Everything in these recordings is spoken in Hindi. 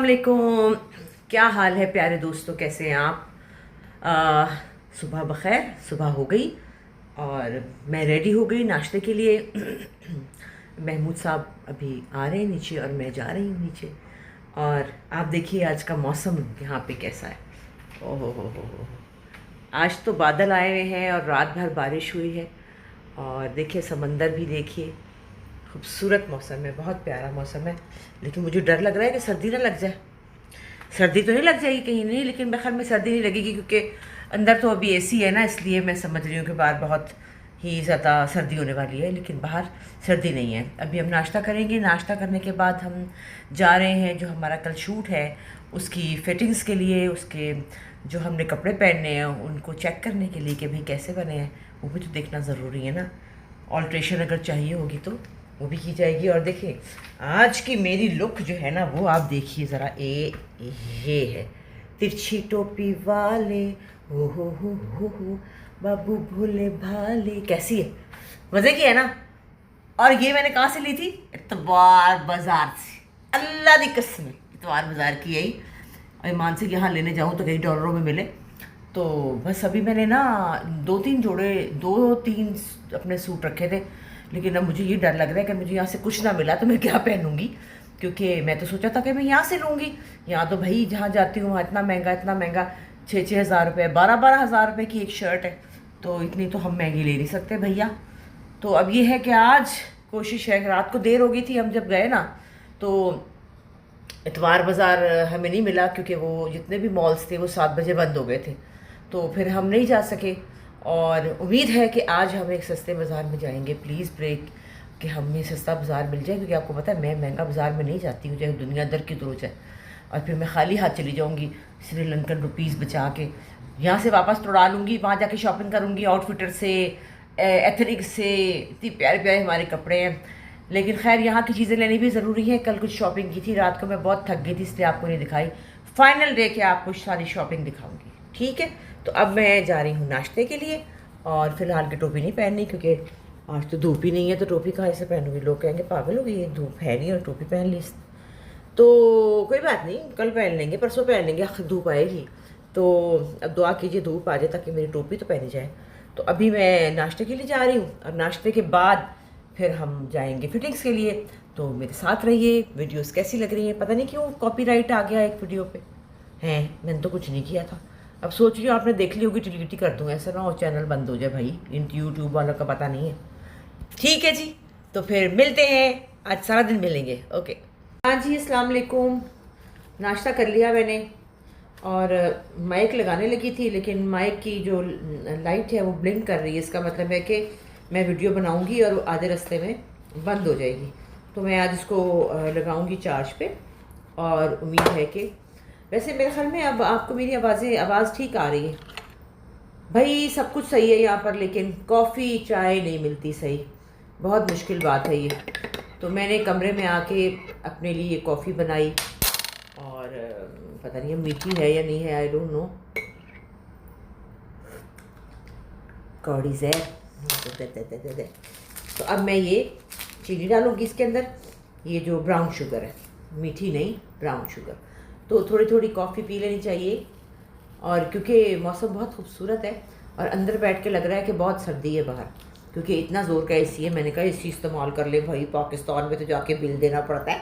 वालेकुम। क्या हाल है प्यारे दोस्तों, कैसे हैं आप? आ, सुबह बखैर। सुबह हो गई और मैं रेडी हो गई नाश्ते के लिए। महमूद साहब अभी आ रहे हैं नीचे और मैं जा रही हूँ नीचे। और आप देखिए आज का मौसम यहाँ पे कैसा है। ओहो हो। आज तो बादल आए हुए हैं और रात भर बारिश हुई है। और देखिए समंदर भी देखिए, खूबसूरत मौसम है, बहुत प्यारा मौसम है। लेकिन मुझे डर लग रहा है कि सर्दी ना लग जाए। सर्दी तो नहीं लग जाएगी कहीं नहीं, लेकिन मैं ख्याल में सर्दी नहीं लगेगी क्योंकि अंदर तो अभी एसी है ना, इसलिए मैं समझ रही हूँ कि बाहर बहुत ही ज़्यादा सर्दी होने वाली है। लेकिन बाहर सर्दी नहीं है। अभी हम नाश्ता करेंगे, नाश्ता करने के बाद हम जा रहे हैं जो हमारा कल शूट है उसकी फिटिंग्स के लिए। उसके जो हमने कपड़े पहनने हैं उनको चेक करने के लिए कि भाई कैसे बने हैं, वो भी तो देखना ज़रूरी है ना। ऑल्ट्रेशन अगर चाहिए होगी तो वो भी की जाएगी। और देखिए आज की मेरी लुक जो है ना वो आप देखिए ज़रा। ये है तिरछी टोपी वाले, हो बाबू भोले भाले। कैसी है? मज़े की है ना। और ये मैंने कहाँ से ली थी? इतवार बाज़ार से। अल्लाह दी कसम, इतवार बाज़ार की यही। अभी मानसिक यहाँ लेने जाऊँ तो कई डॉलरों में मिले। तो बस अभी मैंने ना दो तीन अपने सूट रखे थे। लेकिन अब मुझे ये डर लग रहा है कि मुझे यहाँ से कुछ ना मिला तो मैं क्या पहनूंगी, क्योंकि मैं तो सोचा था कि मैं यहाँ से लूँगी। यहाँ तो भाई जहाँ जाती हूँ वहाँ इतना महंगा 6,000 रुपये, 12,000 रुपये की एक शर्ट है। तो इतनी तो हम महंगी ले नहीं सकते भैया। तो अब ये है कि आज कोशिश है, रात को देर हो गई थी हम जब गए ना, तो इतवार बाज़ार हमें नहीं मिला क्योंकि वो जितने भी मॉल्स थे वो 7 बजे बंद हो गए थे। तो फिर हम नहीं जा सके। और उम्मीद है कि आज हम एक सस्ते बाज़ार में जाएंगे। प्लीज़ प्रे कि हमें सस्ता बाज़ार मिल जाए, क्योंकि आपको पता है मैं महंगा बाज़ार में नहीं जाती हूँ, चाहे दुनिया दर की दरोज है। और फिर मैं खाली हाथ चली जाऊँगी, श्रीलंकन रुपीज़ बचा के यहाँ से वापस तोड़ा लूँगी, वहाँ जाके शॉपिंग करूँगी आउटफिटर से, एथनिक से। इतनी प्यारे प्यारे हमारे कपड़े हैं। लेकिन खैर यहाँ की चीज़ें लेनी भी ज़रूरी है। कल कुछ शॉपिंग की थी, रात को मैं बहुत थक गई थी इसलिए आपको नहीं दिखाई। फाइनल डे के आपको सारी शॉपिंग दिखाऊंगी, ठीक है? तो अब मैं जा रही हूँ नाश्ते के लिए। और फिलहाल की टोपी नहीं पहननी क्योंकि आज तो धूप ही नहीं है, तो टोपी कहाँ से पहनूंगी? लोग कहेंगे पागल हो गई, ये धूप है नहीं और टोपी पहन ली। तो कोई बात नहीं, कल पहन लेंगे, परसों पहन लेंगे, धूप आएगी तो। अब दुआ कीजिए धूप आ जाए ताकि मेरी टोपी तो पहनी जाए। तो अभी मैं नाश्ते के लिए जा रही हूँ और नाश्ते के बाद फिर हम जाएंगे फिटिंग्स के लिए। तो मेरे साथ रहिए। वीडियोस कैसी लग रही हैं? पता नहीं क्यों कॉपीराइट आ गया एक वीडियो पे हैं, मैंने तो कुछ नहीं किया था। अब सोच रही हूँ आपने देख ली होगी, डिलीट ही कर दूँ, ऐसा ना हो चैनल बंद हो जाए भाई। इन यूट्यूब वालों का पता नहीं है। ठीक है जी, तो फिर मिलते हैं, आज सारा दिन मिलेंगे। ओके। हाँ जी, अस्सलाम वालेकुम। नाश्ता कर लिया मैंने और माइक लगाने लगी थी, लेकिन माइक की जो लाइट है वो ब्लिंक कर रही है। इसका मतलब है कि मैं वीडियो बनाऊंगी और आधे रास्ते में बंद हो जाएगी। तो मैं आज इसको लगाऊंगी चार्ज पे। और उम्मीद है कि वैसे मेरे ख्याल में अब आपको मेरी आवाज़ ठीक आ रही है। भाई सब कुछ सही है यहाँ पर, लेकिन कॉफ़ी चाय नहीं मिलती सही। बहुत मुश्किल बात है ये। तो मैंने कमरे में आके अपने लिए कॉफ़ी बनाई और पता नहीं मीठी है या नहीं है, आई डोंट नो। कौड़ी जहर। तो अब मैं ये चीनी डालूंगी इसके अंदर, ये जो ब्राउन शुगर है, मीठी नहीं ब्राउन शुगर। तो थोड़ी थोड़ी कॉफ़ी पी लेनी चाहिए। और क्योंकि मौसम बहुत खूबसूरत है और अंदर बैठ के लग रहा है कि बहुत सर्दी है बाहर, क्योंकि इतना ज़ोर का एसी है। मैंने कहा एसी इस्तेमाल कर ले भाई, पाकिस्तान में तो जाके बिल देना पड़ता है।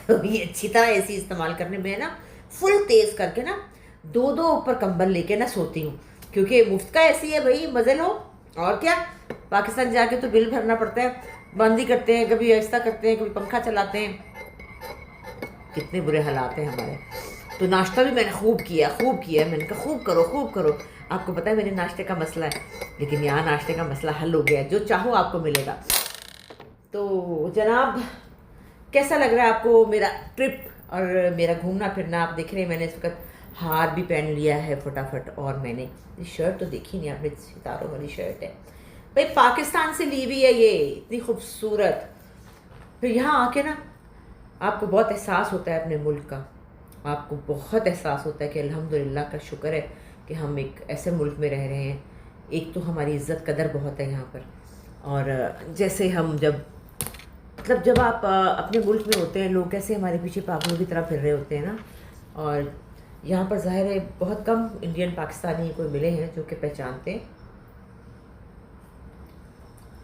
तो ये अच्छी तरह एसी इस्तेमाल करने में ना फुल तेज़ करके ना दो दो ऊपर कंबल लेके ना सोती हूँ, क्योंकि मुफ्त का एसी है भाई, मज़े लो। और क्या, पाकिस्तान जाके तो बिल भरना पड़ता है। बंद ही करते हैं, कभी ऐसा करते हैं, कभी पंखा चलाते हैं। कितने बुरे हालात हैं हमारे। तो नाश्ता भी मैंने खूब किया मैंने कहा खूब करो खूब करो। आपको पता है मेरे नाश्ते का मसला है, लेकिन यहाँ नाश्ते का मसला हल हो गया है, जो चाहो आपको मिलेगा। तो जनाब कैसा लग रहा है आपको मेरा ट्रिप और मेरा घूमना फिरना? आप देख रहे हैं मैंने इस वक्त हार भी पहन लिया है फटाफट। और मैंने ये शर्ट तो देखी नहीं आपने, सितारों वाली शर्ट है भाई, पाकिस्तान से ली हुई है ये, इतनी खूबसूरत। फिर यहाँ आके ना आपको बहुत एहसास होता है अपने मुल्क का। आपको बहुत एहसास होता है कि अल्हम्दुलिल्लाह का शुक्र है कि हम एक ऐसे मुल्क में रह रहे हैं। एक तो हमारी इज़्ज़त कदर बहुत है यहाँ पर। और जैसे हम जब आप अपने मुल्क में होते हैं, लोग कैसे हमारे पीछे पागलों की तरह फिर रहे होते हैं ना। और यहाँ पर ज़ाहिर है बहुत कम इंडियन पाकिस्तानी कोई मिले हैं जो कि पहचानते हैं।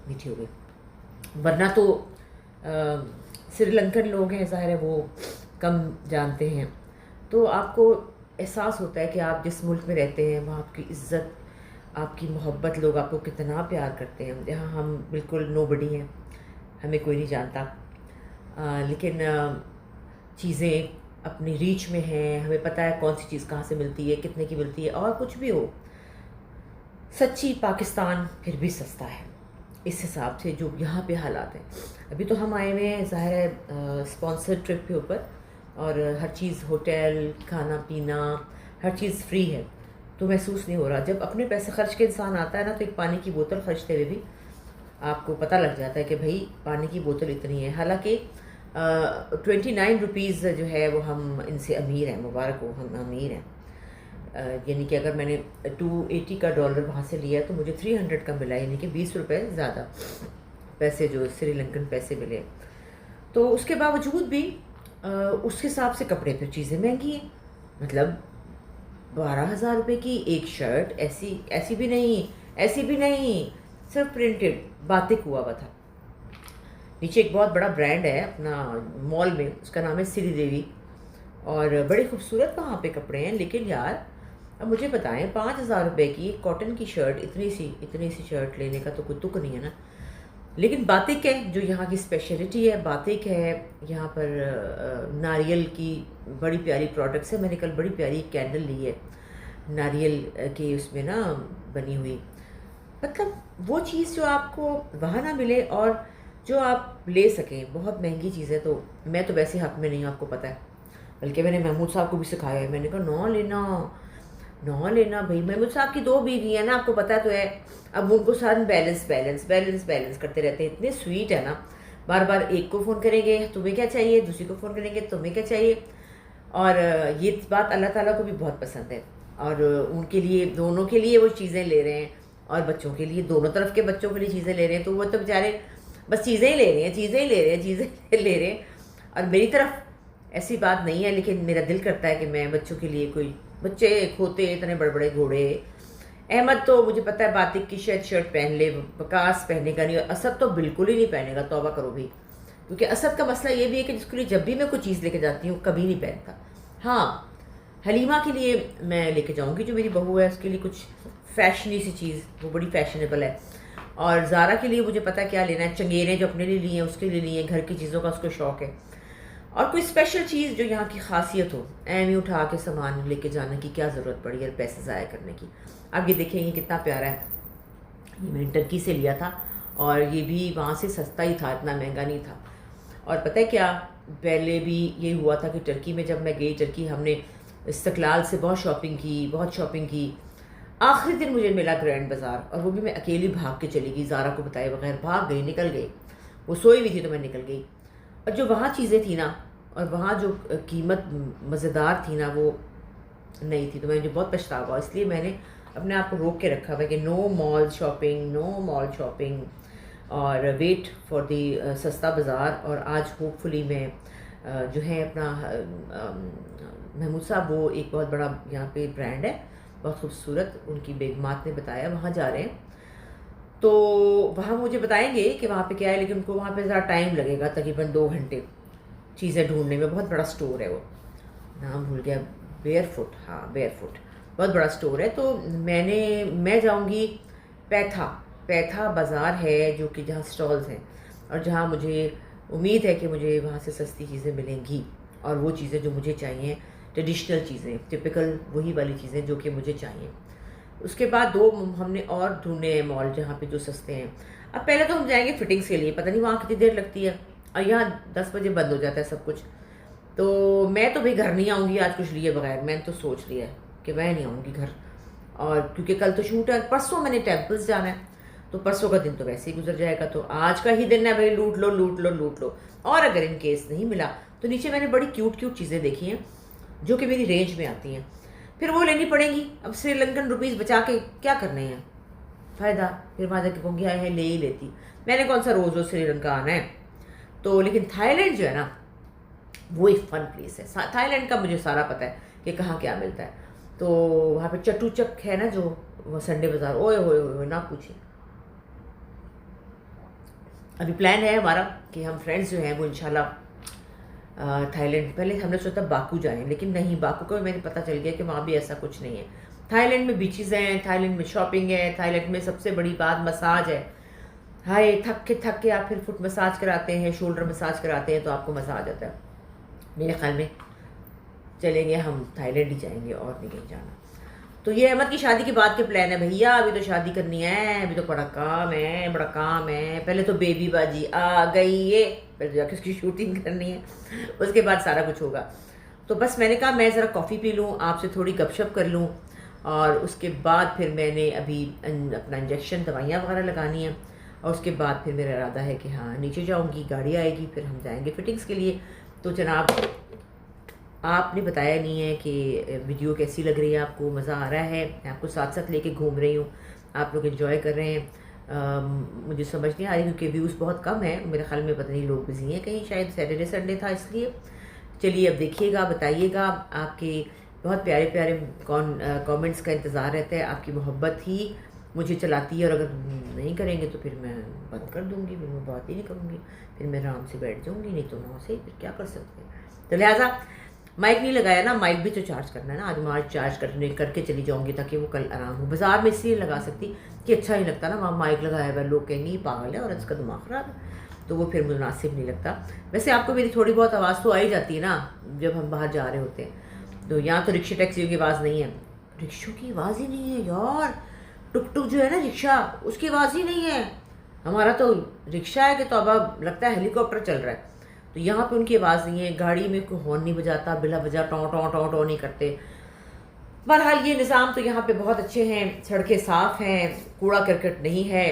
मीठी हो गई, वरना तो श्रीलंकन लोग हैं, ज़ाहिर है वो कम जानते हैं। तो आपको एहसास होता है कि आप जिस मुल्क में रहते हैं वहाँ आपकी इज़्ज़त, आपकी मोहब्बत, लोग आपको कितना प्यार करते हैं। यहाँ हम बिल्कुल नोबडी हैं, हमें कोई नहीं जानता, लेकिन चीज़ें अपनी रीच में हैं, हमें पता है कौन सी चीज़ कहाँ से मिलती है, कितने की मिलती है। और कुछ भी हो, सच्ची पाकिस्तान फिर भी सस्ता है इस हिसाब से जो यहाँ पे हालात हैं। अभी तो हम आए हुए हैं ज़ाहिर है स्पॉन्सर्ड ट्रिप के ऊपर, और हर चीज़, होटल, खाना पीना, हर चीज़ फ्री है, तो महसूस नहीं हो रहा। जब अपने पैसे खर्च के इंसान आता है ना, तो एक पानी की बोतल खर्चते हुए भी आपको पता लग जाता है कि भाई पानी की बोतल इतनी है। हालांकि 29 रुपीज़ जो है वो हम इनसे अमीर हैं, मुबारक हो, हम अमीर हैं। यानी कि अगर मैंने 280 का डॉलर वहाँ से लिया तो मुझे 300 का मिला, यानी कि 20 रुपये ज़्यादा पैसे जो श्रीलंकन पैसे मिले। तो उसके बावजूद भी उसके हिसाब से कपड़े पर चीज़ें महंगी हैं। मतलब 12,000 रुपये की एक शर्ट, ऐसी भी नहीं, ऐसी भी नहीं, सिर्फ प्रिंटेड बातिक हुआ था। नीचे एक बहुत बड़ा ब्रांड है अपना मॉल में, उसका नाम है श्रीदेवी, और बड़े खूबसूरत वहाँ पे कपड़े हैं। लेकिन यार अब मुझे बताएं, 5,000 रुपये की कॉटन की शर्ट, इतनी सी शर्ट लेने का तो कोई तुक नहीं है ना। लेकिन बातिक है जो यहाँ की स्पेशलिटी है, बातिक है यहाँ पर। नारियल की बड़ी प्यारी प्रोडक्ट्स है। मैंने कल बड़ी प्यारी कैंडल ली है नारियल की, उसमें ना बनी हुई। मतलब वो चीज़ जो आपको वहाँ ना मिले और जो आप ले सकें, बहुत महंगी चीज़ है। तो मैं तो वैसे हक़ में नहीं हूँ, आपको पता है। बल्कि मैंने महमूद साहब को भी सिखाया है, मैंने कहा ना लेना भाई। महमूद साहब की 2 बीवी है ना, आपको पता तो है। अब उनको सारा बैलेंस करते रहते हैं, इतने स्वीट है ना। बार बार एक को फ़ोन करेंगे तुम्हें क्या चाहिए, दूसरी को फ़ोन करेंगे तुम्हें क्या चाहिए। और ये बात अल्लाह ताला को भी बहुत पसंद है, और उनके लिए, दोनों के लिए वो चीज़ें ले रहे हैं, और बच्चों के लिए, दोनों तरफ के बच्चों के लिए चीज़ें ले रहे हैं। तो वो तो बेचारे बस चीज़ें ही ले रहे हैं, चीज़ें ले रहे हैं। और मेरी तरफ ऐसी बात नहीं है, लेकिन मेरा दिल करता है कि मैं बच्चों के लिए, कोई बच्चे खोते इतने बड़े बड़े घोड़े। अहमद तो मुझे पता है बातिक की शर्ट पहन ले, वकास पहनेगा नहीं, और असद तो बिल्कुल ही नहीं पहनेगा, तौबा करो भी। क्योंकि असद का मसला ये भी है कि जिसके लिए जब भी मैं कोई चीज़ लेके जाती हूँ कभी नहीं पहनता। हाँ, हलीमा के लिए मैं लेके जाऊँगी, जो मेरी बहू है, उसके लिए कुछ फैशनी सी चीज़, वो बड़ी फैशनेबल है। और ज़ारा के लिए मुझे पता क्या लेना है, चंगेरे जो अपने लिए लिए हैं उसके लिए लिए हैं, घर की चीज़ों का उसको शौक़ है। और कोई स्पेशल चीज़ जो यहाँ की खासियत हो, एम उठा के सामान लेके जाने की क्या ज़रूरत पड़ी है पैसे ज़ाया करने की। अब ये देखें, ये कितना प्यारा है, ये मैंने टर्की से लिया था, और ये भी वहाँ से सस्ता ही था, इतना महंगा नहीं था। और पता है क्या, पहले भी ये हुआ था कि टर्की में जब मैं गई, टर्की हमने इस्तकलाल से बहुत शॉपिंग की। आखिरी दिन मुझे मिला ग्रैंड बाज़ार, और वो भी मैं अकेली भाग के चली गई, ज़ारा को बताए बगैर भाग गई, निकल गई। वो सोई हुई थी तो मैं निकल गई। और जो वहाँ चीज़ें थी ना, और वहाँ जो कीमत मज़ेदार थी ना, वो नहीं थी। तो मुझे बहुत पछतावा, इसलिए मैंने अपने आप को रोक के रखा हुआ कि नो मॉल शॉपिंग, और वेट फॉर दी सस्ता बाज़ार। और आज होपफुली मैं जो है अपना महमूद साहब, वो एक बहुत बड़ा यहाँ पे ब्रांड है, बहुत खूबसूरत, उनकी बेगमात ने बताया, वहाँ जा रहे हैं। तो वहाँ मुझे बताएंगे कि वहाँ पे क्या है, लेकिन उनको वहाँ पे ज़्यादा टाइम लगेगा, तकरीबन 2 घंटे चीज़ें ढूंढने में। बहुत बड़ा स्टोर है, वो नाम भूल गया, बेयरफुट, हाँ बेयरफुट, बहुत बड़ा स्टोर है। तो मैं जाऊँगी पैथा बाज़ार है, जो कि जहाँ स्टॉल्स हैं, और जहाँ मुझे उम्मीद है कि मुझे वहाँ से सस्ती चीज़ें मिलेंगी, और वो चीज़ें जो मुझे चाहिए, ट्रेडिशनल चीज़ें, टिपिकल वही वाली चीज़ें जो कि मुझे चाहिए। उसके बाद 2 हमने और ढूंढे हैं मॉल जहाँ पे जो सस्ते हैं। अब पहले तो हम जाएंगे फिटिंग्स के लिए, पता नहीं वहाँ कितनी देर लगती है, और यहाँ 10 बजे बंद हो जाता है सब कुछ। तो मैं तो भाई घर नहीं आऊँगी आज कुछ लिए बगैर, मैंने तो सोच लिया है कि मैं नहीं आऊँगी घर। और क्योंकि कल तो शूट है, परसों मैंने टेम्पल्स जाना है, तो परसों का दिन तो वैसे ही गुजर जाएगा। तो आज का ही दिन है भाई, लूट लो। और अगर इन केस नहीं मिला तो नीचे मैंने बड़ी क्यूट चीज़ें देखी हैं जो कि मेरी रेंज में आती हैं, फिर वो लेनी पड़ेंगी। अब श्रीलंकन रुपीज़ बचा के क्या करने हैं, फ़ायदा, फिर वहाँ जाके कहूँगी आए है ले ही लेती। मैंने कौन सा रोज़ श्रीलंका आना है। तो लेकिन थाईलैंड जो है ना, वो एक फ़न प्लेस है। थाईलैंड का मुझे सारा पता है कि कहाँ क्या मिलता है। तो वहाँ पे चटूचक है ना, जो वो संडे बाज़ार, ओए होए होए ना पूछिए। अभी प्लान है हमारा कि हम फ्रेंड्स जो हैं वो इंशाल्लाह थाईलैंड, पहले हमने सोचा बाकू जाएं, लेकिन नहीं, बाकू को मैंने पता चल गया कि वहाँ भी ऐसा कुछ नहीं है। थाईलैंड में बीचेस हैं, थाईलैंड में शॉपिंग है, थाईलैंड में सबसे बड़ी बात मसाज है। हाय, थक के आप फिर फुट मसाज कराते हैं, शोल्डर मसाज कराते हैं, तो आपको मज़ा आ जाता है। मेरे ख्याल में चलेंगे हम, थाईलैंड ही जाएंगे और नहीं कहीं जाना। तो ये अहमद की शादी के बाद के प्लान है भैया। अभी तो शादी करनी है, अभी तो बड़ा काम है, बड़ा काम है। पहले तो बेबी बाजी आ गई है, पहले तो जाके उसकी शूटिंग करनी है, उसके बाद सारा कुछ होगा। तो बस मैंने कहा मैं ज़रा कॉफ़ी पी लूँ, आपसे थोड़ी गपशप कर लूँ, और उसके बाद फिर मैंने अभी अपना इंजेक्शन दवाइयाँ वगैरह लगानी है, और उसके बाद फिर मेरा इरादा है कि हाँ नीचे जाऊँगी, गाड़ी आएगी, फिर हम जाएंगे फिटिंग्स के लिए। तो जनाब, आपने बताया नहीं है कि वीडियो कैसी लग रही है आपको, मज़ा आ रहा है? मैं आपको साथ साथ लेके घूम रही हूँ, आप लोग एंजॉय कर रहे हैं। मुझे समझ नहीं आ रही क्योंकि व्यूज़ बहुत कम है मेरे ख्याल में, पता नहीं लोग बिजी हैं कहीं, शायद सैटरडे संडे था इसलिए। चलिए अब देखिएगा, बताइएगा, आपके बहुत प्यारे प्यारे कमेंट्स का इंतज़ार रहता है। आपकी मोहब्बत ही मुझे चलाती है, और अगर नहीं करेंगे तो फिर मैं बंद कर दूँगी, फिर मैं बात ही नहीं करूँगी, फिर मैं आराम से बैठ जाऊँगी, नहीं तो वहाँ से फिर क्या कर सकते हैं। तो लिहाजा माइक नहीं लगाया ना, माइक भी तो चार्ज करना है ना, आज मैं चार्ज करके चली जाऊंगी ताकि वो कल आराम हो। बाजार में इसलिए लगा सकती कि अच्छा नहीं लगता ना वहाँ माइक लगाया हुआ, लोग कहेंगे पागल है और इसका दिमाग ख़राब है, तो वो फिर मुनासिब नहीं लगता। वैसे आपको मेरी थोड़ी बहुत आवाज़ तो आ ही जाती है ना जब हम बाहर जा रहे होते हैं। तो यहाँ तो रिक्शा टैक्सियों की आवाज़ नहीं है, रिक्शों की आवाज़ ही नहीं है यार। टुक टुक जो है ना रिक्शा, उसकी आवाज़ ही नहीं है। हमारा तो रिक्शा है कि तो अब लगता है हेलीकॉप्टर चल रहा है। तो यहाँ पे उनकी आवाज़ नहीं है, गाड़ी में कोई हॉर्न नहीं बजाता, बिला वजह टॉ टॉ टॉ टॉ नहीं करते। बहरहाल ये निज़ाम तो यहाँ पे बहुत अच्छे हैं, सड़कें साफ़ हैं, कूड़ा करकट नहीं है,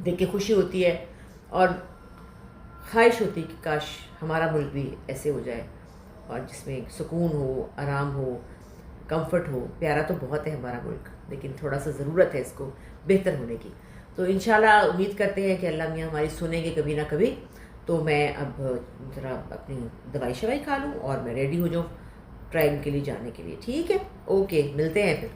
देख के खुशी होती है, और ख्वाहिश होती है कि काश हमारा मुल्क भी ऐसे हो जाए, और जिसमें सुकून हो, आराम हो, कंफर्ट हो। प्यारा तो बहुत है हमारा मुल्क, लेकिन थोड़ा सा ज़रूरत है इसको बेहतर होने की। तो इंशाल्लाह उम्मीद करते हैं कि अल्लाह मियाँ हमारी सुनेंगे कभी ना कभी। तो मैं अब ज़रा अपनी दवाई शवाई खा लूँ और मैं रेडी हो जाऊँ ट्रायल के लिए जाने के लिए। ठीक है, ओके, मिलते हैं फिर।